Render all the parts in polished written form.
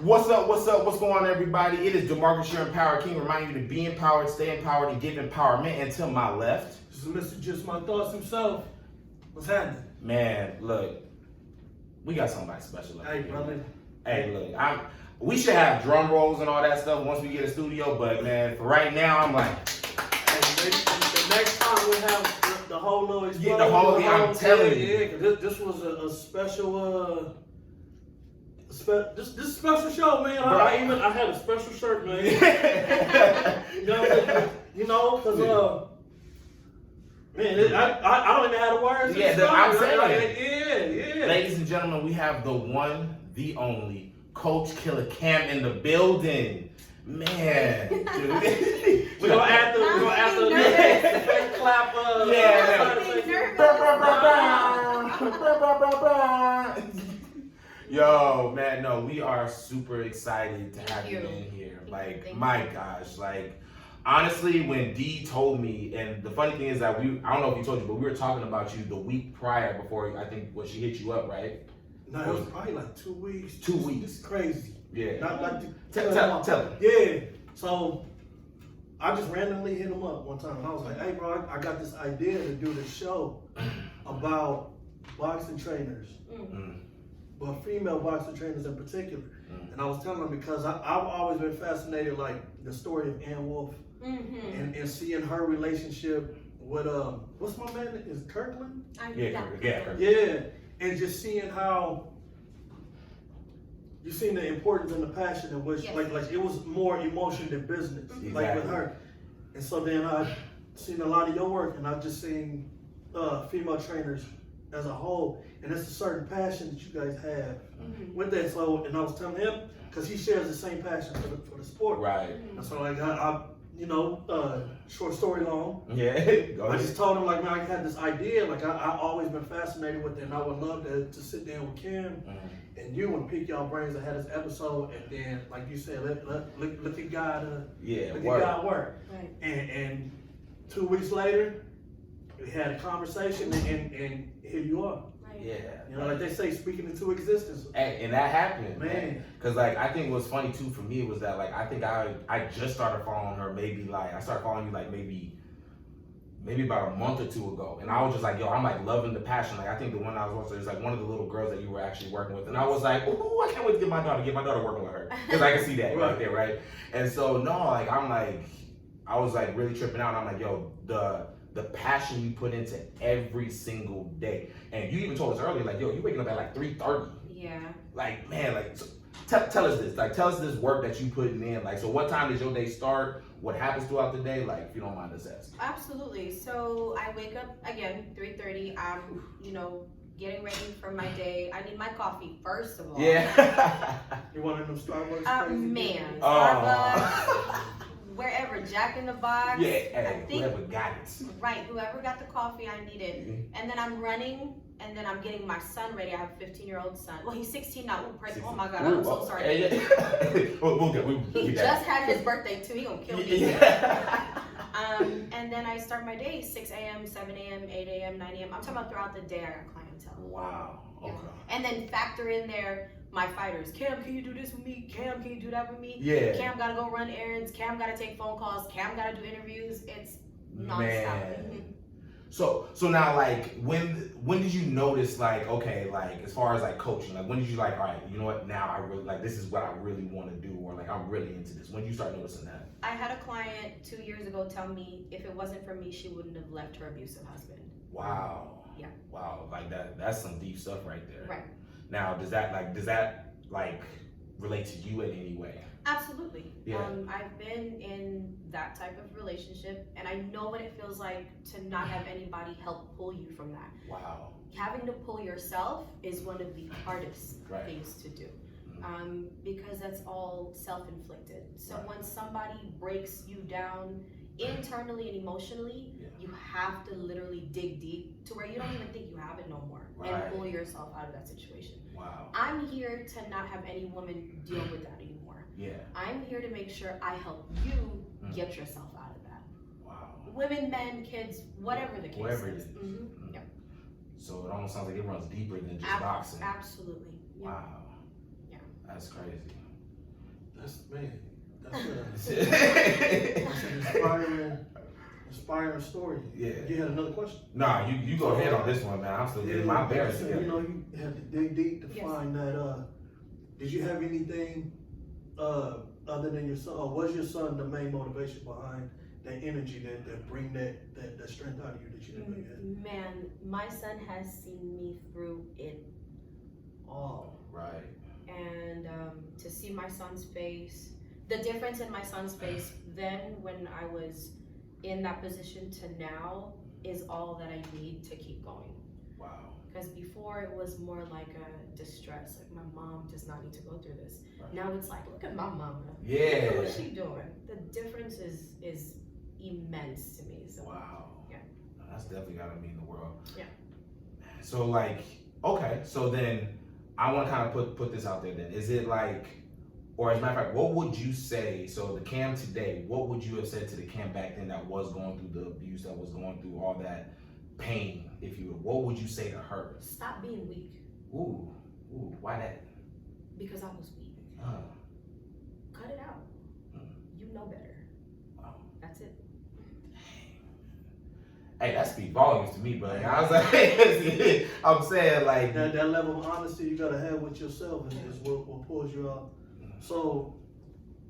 What's up? What's up? What's going on, everybody? It is DeMarcus, your Empowered King, reminding you to be empowered, stay empowered, and give empowerment. And to my left, this is Mr. Just My Thoughts himself. What's happening? Man, look, we got somebody special. Hey, brother. Hey, look, we should have drum rolls and all that stuff once we get a studio, but man, for right now, I'm like, Hey, the next time we have the whole little explosion. Yeah, the whole, I'm telling you. Yeah, because this was a special, this special show, man. I had a special shirt, man. you know, because man, I don't even have the words. Yeah, I'm saying. Yeah. Ladies and gentlemen, we have the one, the only Coach Killer Kammmm in the building. Man, dude. we're gonna add the fake clap. Yo, man, no, we are super excited to have you in here. Like, my gosh, like, honestly, when Dee told me, and the funny thing is that I don't know if he told you, but we were talking about you the week prior before, I think, when she hit you up, right? No, it was probably like 2 weeks. 2 weeks. It's crazy. Yeah. Tell him. Yeah. So I just randomly hit him up one time. And I was like, hey, bro, I got this idea to do this show about boxing trainers, but female boxing trainers in particular. And I was telling him because I've always been fascinated, like the story of Ann Wolf and seeing her relationship with, what's my man? Is Kirkland? Yeah. And just seeing how you seen the importance and the passion in which, like it was more emotion than business, like with her. And so then I've seen a lot of your work, and I've just seen female trainers as a whole, and it's a certain passion that you guys have with that. So, and I was telling him because he shares the same passion for the sport, right? And so like I short story long. Yeah. I just told him like, man, I had this idea. Like I always been fascinated with it, and I would love to sit down with Kammmm and you and pick y'all brains. I had this episode, and then like you said, look at God. Look at God work. Right. And 2 weeks later, we had a conversation, and here you are. Right. Yeah. You know, like they say, speaking into existence. Hey, and that happened, man. Cause like I think what's funny too for me was that like I think I just started following her I started following you like maybe about a month or two ago, and I was just like, yo, I'm like loving the passion. Like I think the one I was watching is like one of the little girls that you were actually working with, and I was like, ooh, I can't wait to get my daughter working with her, cause I can see that right there, right? And so no, like I was like really tripping out. And I'm like, yo, the passion you put into every single day. And you even told us earlier, like, yo, you waking up at like 3:30. Yeah. Like, man, like, so tell us this. Like, tell us this work that you putting in. Like, so what time does your day start? What happens throughout the day? Like, if you don't mind us asking. Absolutely. So I wake up again, 3:30. I'm, getting ready for my day. I need my coffee first of all. Yeah. You want them Starbucks? Man, Starbucks. Wherever, Jack in the Box. Yeah, hey, whoever got it. Right, whoever got the coffee, I need it. And then I'm running, and then I'm getting my son ready. I have a 15-year-old son. Well, he's 16 now. Oh my God, I'm so sorry. He just had his birthday too. He gonna kill me. And then I start my day 6 a.m., 7 a.m., 8 a.m., 9 a.m. I'm talking about throughout the day I got clientele. Wow. Okay. And then factor in there my fighters. Kammmm, can you do this with me? Kammmm, can you do that with me? Yeah. Kammmm gotta go run errands. Kammmm gotta take phone calls. Kammmm gotta do interviews. It's nonstop. So now, like, when did you notice, like, okay, like, as far as like coaching, like, when did you like, all right, you know what? Now I really like this is what I really want to do, or like I'm really into this. When did you start noticing that? I had a client 2 years ago tell me if it wasn't for me, she wouldn't have left her abusive husband. Wow. Yeah. Wow. Like that's some deep stuff right there. Right. Now, does that relate to you in any way? Absolutely. Yeah. I've been in that type of relationship, and I know what it feels like to not have anybody help pull you from that. Wow. Having to pull yourself is one of the hardest things to do, because that's all self-inflicted. So when somebody breaks you down internally and emotionally, you have to literally dig deep to where you don't even think you have it no more and pull yourself out of that situation. Wow. I'm here to not have any woman deal with that anymore. Yeah. I'm here to make sure I help you get yourself out of that. Wow. Women, men, kids, whatever the case is. Yep. So it almost sounds like it runs deeper than just boxing. Absolutely. Wow. Yeah. That's crazy. That's an inspiring story. Yeah. You had another question? Nah, you go ahead on this one, man. I'm still getting my bearings together. You know, you had to dig deep to find that. Did you have anything other than your son? Or was your son the main motivation behind that energy that bring that strength out of you that you didn't know you had? Man, my son has seen me through it all. Right. And to see my son's face, the difference in my son's face then when I was in that position to now is all that I need to keep going. Wow. Because before it was more like a distress, like my mom does not need to go through this. Right. Now it's like, look at my mama. Yeah. Look at what she doing. The difference is immense to me. So wow. Yeah. That's definitely gotta mean the world. Yeah. So like, okay, so then I want to kind of put this out there. Then is it like, or as a matter of fact, what would you say? So the Kammmm today, what would you have said to the Kammmm back then that was going through the abuse, that was going through all that pain, if you will? What would you say to her? Stop being weak. Ooh, why that? Because I was weak. Cut it out. You know better. Wow. That's it. Hey, that speaks volumes to me, buddy. I was like, I'm saying like that level of honesty you gotta have with yourself is what pulls you out. So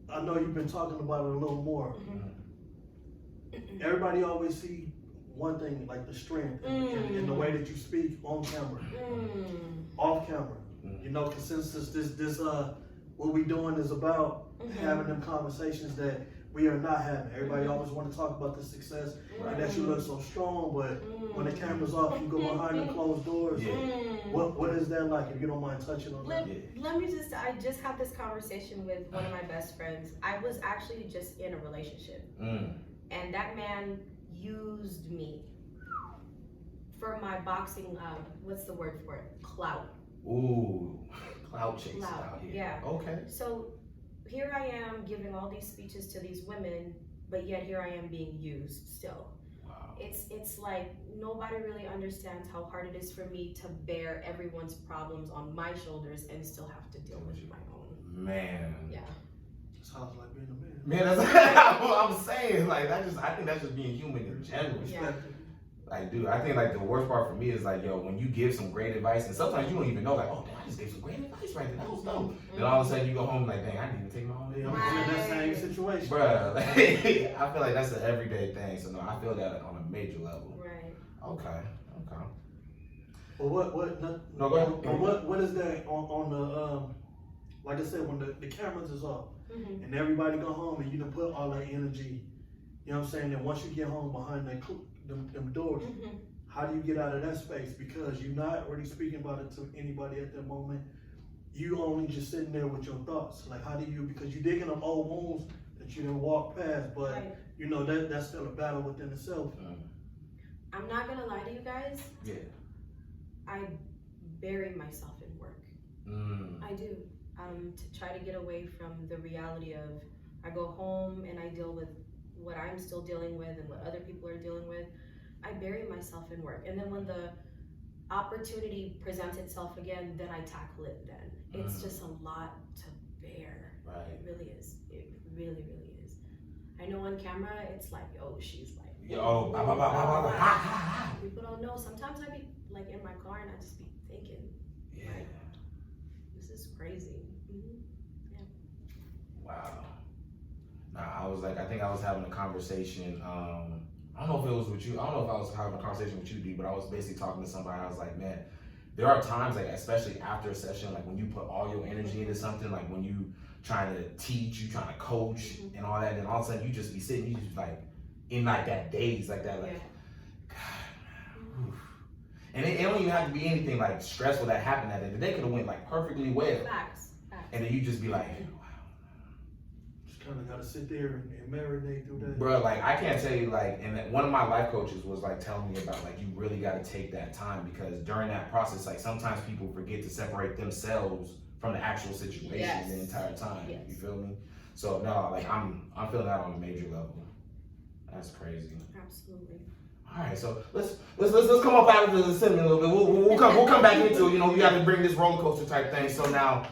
I know you've been talking about it a little more. Everybody always see one thing, like the strength in the way that you speak on camera, off camera. You know, consensus. This what we doing is about having them conversations that we are not having. Everybody always want to talk about the success and that you look so strong, but when the camera's off, you go behind the closed doors. Yeah. What is that like? If you don't mind touching on that. I just had this conversation with one of my best friends. I was actually just in a relationship, and that man used me for my boxing. What's the word for it? Clout. Ooh, clout chasing out here. Yeah. Okay. So here I am giving all these speeches to these women, but yet here I am being used still. Wow. It's like nobody really understands how hard it is for me to bear everyone's problems on my shoulders and still have to deal with my own. Man. Yeah. Sounds like being a man. Man, that's what I'm saying. Like I think that's just being human in general. Yeah. Like, dude, I think like the worst part for me is like, yo, when you give some great advice, and sometimes you don't even know, like, oh, damn, I just gave some great advice right there. That was dope. Then all of a sudden you go home like, dang, I didn't even take my own advice. I'm in that same situation. Bruh, like, I feel like that's an everyday thing. So no, I feel that on a major level. Right. Okay. But No, go ahead. what is that on the like I said, when the cameras is off and everybody go home and you done put all that energy, you know what I'm saying? And once you get home behind them doors, how do you get out of that space? Because you're not really speaking about it to anybody at that moment. You only just sitting there with your thoughts. Like how do you, because you're digging up old wounds that you didn't walk past, but you know that's still a battle within itself. I'm not gonna lie to you guys. Yeah. I bury myself in work. I do. To try to get away from the reality of I go home and I deal with what I'm still dealing with and what other people are dealing with. I bury myself in work. And then when the opportunity presents itself again, then I tackle it then. It's just a lot to bear. Right. It really is. It really, really is. I know on camera, it's like, oh, she's like, yo, people don't know. Sometimes I be like in my car and I just be thinking, like, this is crazy. Yeah. Wow. Nah, I think I was having a conversation. I don't know if it was with you. I don't know if I was having a conversation with you, D, but I was basically talking to somebody. I was like, man, there are times, like, especially after a session, like when you put all your energy into something, like when you trying to teach, you trying to coach and all that, and all of a sudden you just be sitting, you just like, in like that daze, like that, like, God, man. And it don't even have to be anything like stressful that happened that day. The day could have went like perfectly well. Facts. And then you just be like, wow. Just kind of got to sit there and marinate through that. Bro, like I can't tell you, like, and one of my life coaches was like telling me about like you really got to take that time, because during that process, like sometimes people forget to separate themselves from the actual situation the entire time. You feel me? So no, like I'm feeling that on a major level. That's crazy. Absolutely. All right, so let's come up out of the sentiment a little bit. We'll come back into it. You know, we got to bring this roller coaster type thing. So now,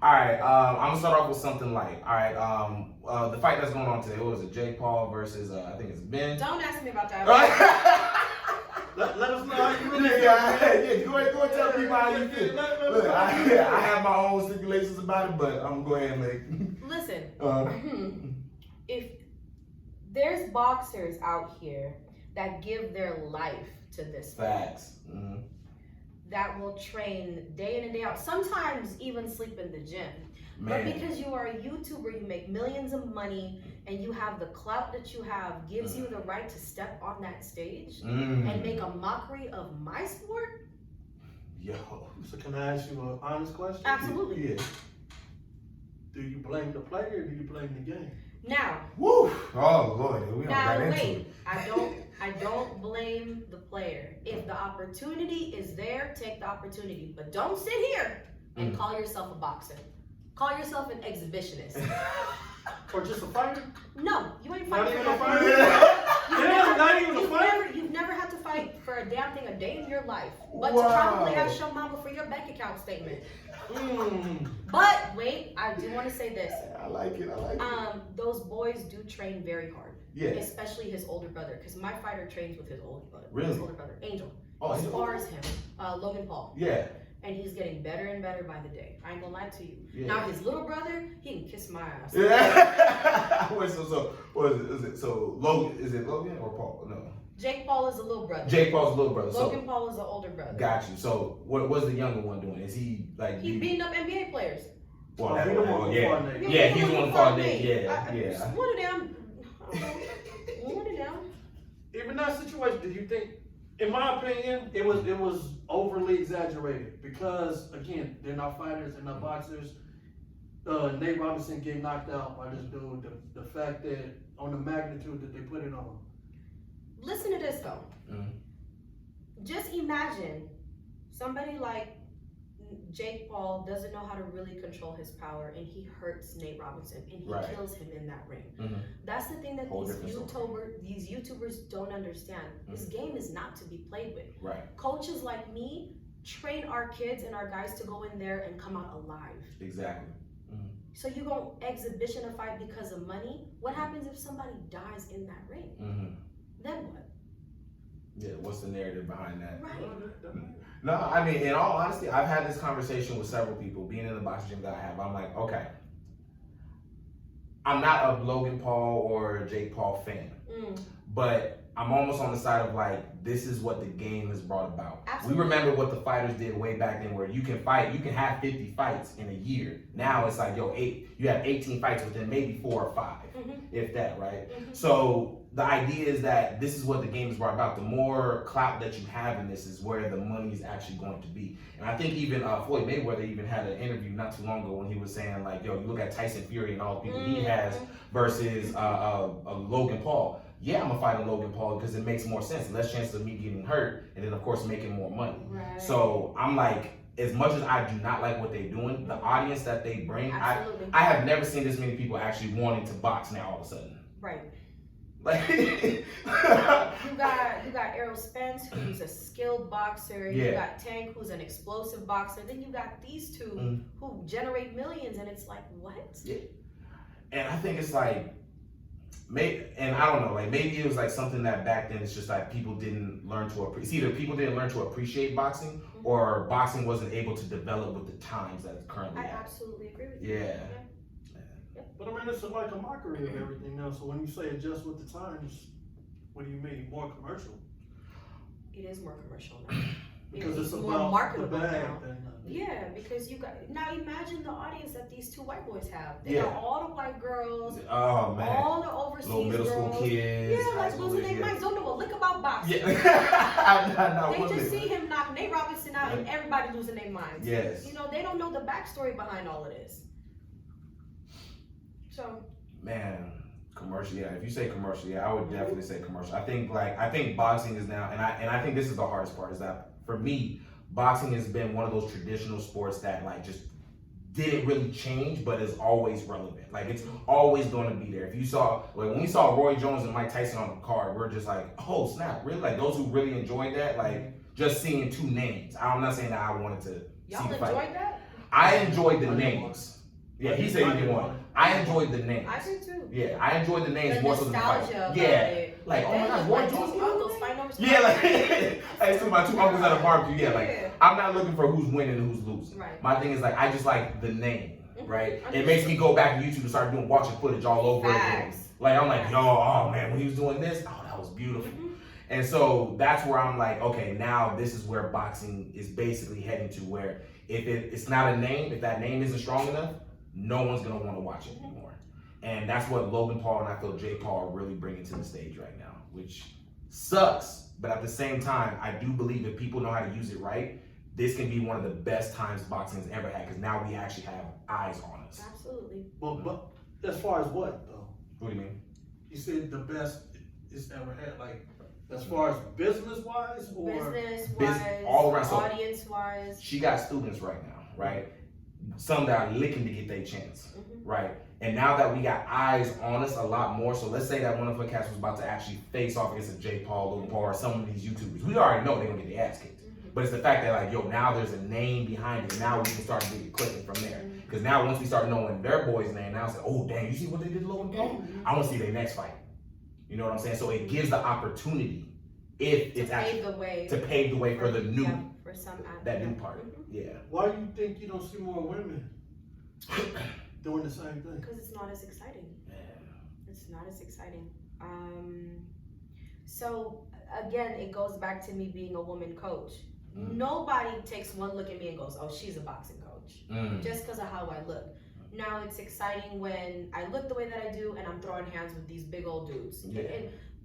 All right, I'm gonna start off with something light. All right, the fight that's going on today, what was it? Jake Paul versus I think it's Ben. Don't ask me about that. Let us know how you really feel. Yeah, go ahead, tell people how you feel. Look, I have my own stipulations about it, but I'm gonna go ahead and make. Listen, if there's boxers out here that give their life to this facts. Mm-hmm. That will train day in and day out, sometimes even sleep in the gym. Man. But because you are a YouTuber, you make millions of money, and you have the clout that you have, gives you the right to step on that stage and make a mockery of my sport? Yo. So can I ask you an honest question? Absolutely. Yeah. Do you blame the player or do you blame the game? Now. Woo! Oh Lord, we don't now got into wait, it. I don't blame the player. If the opportunity is there, take the opportunity. But don't sit here and call yourself a boxer. Call yourself an exhibitionist. Or just a fighter? No, you ain't Not fighting even for a fighter? nothing. Not even a fighter? You've never had to fight for a damn thing a day in your life. But Wow. to probably ask your mama for your bank account statement. But wait, I do want to say this. I like it. Those boys do train very hard. Yeah. Especially his older brother, because my fighter trains with his older brother. Really? His older brother, Angel. Oh, he spars him, Logan Paul. Yeah. And he's getting better and better by the day. I ain't gonna lie to you. Yeah. Now his little brother, he can kiss my ass. Yeah. Wait, so what is it? So Logan, is it Logan or Paul? No. Jake Paul is a little brother. Jake Paul's little brother. Logan Paul is the older brother. Got you. So what's the younger one doing? Is he like? He beating up NBA players. Well, he the one who fought Nate. Yeah, he's the one who fought Nate. Yeah. Yeah. One of them. One of them. Even that situation, did you think? In my opinion, it was overly exaggerated because again, they're not fighters, they're not boxers. Nate Robinson getting knocked out by this dude. The fact that on the magnitude that they put it on. Listen to this though. Just imagine somebody like Jake Paul doesn't know how to really control his power, and he hurts Nate Robinson, and he kills him in that ring. That's the thing that these YouTubers don't understand. This game is not to be played with. Right. Coaches like me train our kids and our guys to go in there and come out alive. Exactly. So you gonna exhibition a fight because of money? What happens if somebody dies in that ring? Then what? Yeah, what's the narrative behind that? Right. No, I mean, in all honesty, I've had this conversation with several people, being in the boxing gym that I have. I'm like, okay, I'm not a Logan Paul or Jake Paul fan, but I'm almost on the side of like, this is what the game has brought about. Absolutely. We remember what the fighters did way back then, where you can fight, you can have 50 fights in a year. Now it's like, you have 18 fights within maybe 4 or 5, if that, right? So the idea is that this is what the game has brought about. The more clout that you have in this is where the money is actually going to be. And I think even Floyd Mayweather even had an interview not too long ago when he was saying like, yo, you look at Tyson Fury and all the people he has versus Logan Paul. Yeah, I'm gonna fight a Logan Paul because it makes more sense. Less chances of me getting hurt, and then of course making more money. Right. So I'm like, as much as I do not like what they're doing, the audience that they bring, I have never seen this many people actually wanting to box now all of a sudden. Right. Like you got Errol Spence, who's a skilled boxer. You got Tank, who's an explosive boxer. Then you got these two who generate millions, and it's like, what? Yeah. And I think it's like, maybe, and I don't know, like maybe it was like something that back then it's just like people didn't learn to appreciate. Either people didn't learn to appreciate boxing, or boxing wasn't able to develop with the times that it's currently at. I absolutely agree with you. Yeah. But I mean, it's like a mockery of everything now. So when you say adjust with the times, what do you mean? More commercial? It is more commercial now. Because it's more about marketable the bag now. Yeah, because you got, now imagine the audience that these two white boys have. They got all the white girls, oh man, all the overseas little middle girls. school kids, yeah, like losing their minds, don't know a lick about boxing. Yeah. They just see him knock Nate Robinson out and everybody losing their minds. Yes. You know, they don't know the backstory behind all of this. So. Man, commercial. Yeah, if you say commercial, yeah, I would definitely say commercial. I think boxing is now, and I think this is the hardest part, is that for me, boxing has been one of those traditional sports that like just didn't really change, but is always relevant. Like it's always going to be there. If you saw, like when we saw Roy Jones and Mike Tyson on the card, we're just like, oh snap, really? Like those who really enjoyed that, like just seeing two names. I'm not saying that I wanted to. Y'all see the enjoyed fight. that? I enjoyed the names. Yeah, he said he didn't want it. I enjoyed the names. I did too. Yeah, I enjoyed the names more so than the fight. Yeah, like oh my gosh, Roy Jones. Yeah, like hey, so my 2 uncles at a barbecue. Yeah, like I'm not looking for who's winning and who's losing. Right. My thing is like I just like the name. Right? It makes me go back to YouTube and start watching footage all over again. Like I'm like, yo, oh man, when he was doing this, oh that was beautiful. And so that's where I'm like, okay, now this is where boxing is basically heading to, where if it's not a name, if that name isn't strong enough, no one's gonna want to watch it anymore. And that's what Logan Paul and I feel Jake Paul are really bringing to the stage right now, which sucks. But at the same time, I do believe if people know how to use it right, this can be one of the best times boxing has ever had, because now we actually have eyes on us. Absolutely. Well, but as far as what though? What do you mean? You said the best it's ever had, like as far as business wise or all around, audience wise. She got students right now, right? Some that are licking to get their chance, right? And now that we got eyes on us a lot more, so let's say that one of her cats was about to actually face off against a Jake Paul, Logan Paul, or some of these YouTubers. We already know they're gonna get their ass kicked. But it's the fact that like, yo, now there's a name behind it. Now we can start to get it clicking from there. Because now once we start knowing their boy's name, now it's like, oh dang, you see what they did to Logan Paul? I want to see their next fight. You know what I'm saying? So it gives the opportunity if it's actually to pave the way for the new, for some that new part. Yeah. Why do you think you don't see more women doing the same thing? Because it's not as exciting. It's not as exciting. So again, it goes back to me being a woman coach. Nobody takes one look at me and goes, oh, she's a boxing coach, just because of how I look. Now it's exciting when I look the way that I do and I'm throwing hands with these big old dudes.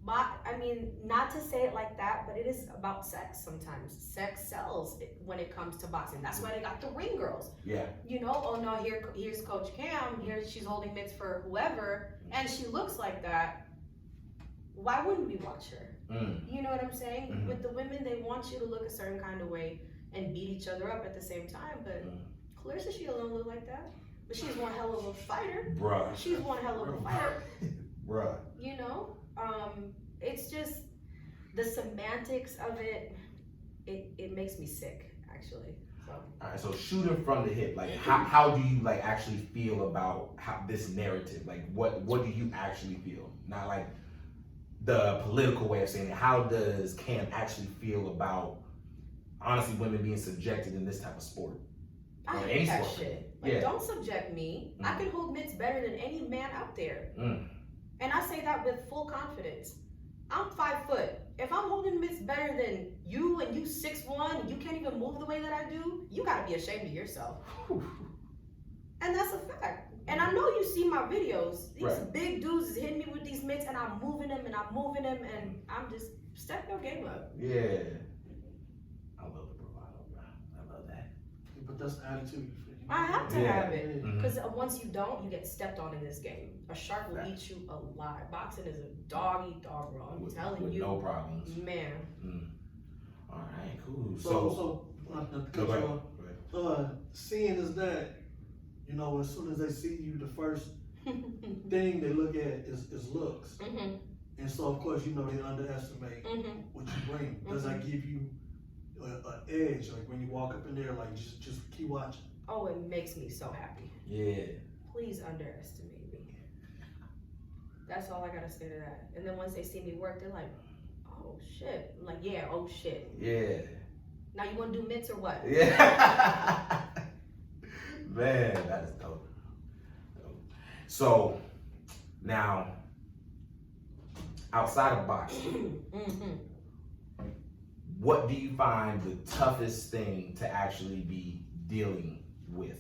I mean, not to say it like that, but it is about sex sometimes. Sex sells when it comes to boxing. That's why they got the ring girls. Yeah. You know, oh no, here's Coach Kammmm, here she's holding mitts for whoever, and she looks like that. Why wouldn't we watch her? You know what I'm saying? With the women, they want you to look a certain kind of way and beat each other up at the same time, but Clarissa, she don't look like that. But she's one hell of a fighter. Bruh. She's one hell of a fighter. Bruh. You know? It's just the semantics of it, it makes me sick, actually. So. All right, so shooting from the hip, like how do you like actually feel about this narrative? Like what do you actually feel? Not like the political way of saying it. How does Kammmm actually feel about honestly women being subjected in this type of sport? I hate that shit. Like, don't subject me. I can hold mitts better than any man out there. And I say that with full confidence. I'm 5 foot. If I'm holding mitts better than you and you 6'1", and you can't even move the way that I do, you gotta be ashamed of yourself. And that's a fact. And I know you see my videos. These big dudes is hitting me with these mitts and I'm moving them and I'm just step your game up. Yeah. I love the bravado, bro. I love that. But that's the attitude. I have to have it. Because once you don't, you get stepped on in this game. A shark will eat you alive. Boxing is a dog eat dog, bro. I'm telling you. No problems. Man. All right, cool. So seeing is that, you know, as soon as they see you, the first thing they look at is looks. And so, of course, you know, they underestimate what you bring. Does that give you an edge? Like when you walk up in there, like just keep watching. Oh, it makes me so happy. Yeah. Please underestimate me. That's all I gotta say to that. And then once they see me work, they're like, oh shit. I'm like, yeah, oh shit. Yeah. Now you wanna do mitts or what? Yeah. Man, that is dope. So, now, outside of boxing, what do you find the toughest thing to actually be dealing with?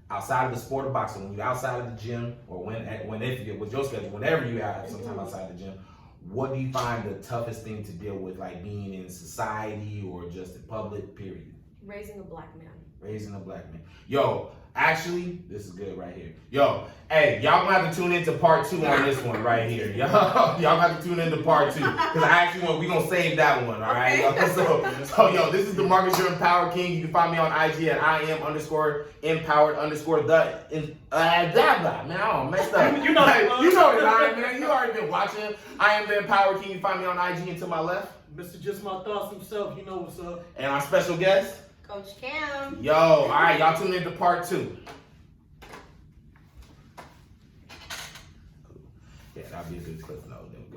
Outside of the sport of boxing, when you're outside of the gym, or with your schedule, whenever you have some time outside the gym, what do you find the toughest thing to deal with, like being in society or just in public, period? Raising a black man. Raising a black man. Yo, actually, this is good right here. Yo, hey, y'all gonna have to tune into part 2 on this one right here. Y'all have to tune into part 2. Because I actually we gonna save that one, all right? Okay. So yo, this is the Marcus Your Empowered King. You can find me on IG at IAM_empowered_the man, I don't messed up. You know the line, man. You already been watching. I am the Empowered King. You find me on IG and to my left. Mr. Just My Thoughts himself, you know what's up. And our special guest. Coach Kamm. Yo, all right, y'all tune in to part 2. Yeah, that'd be a good clip note.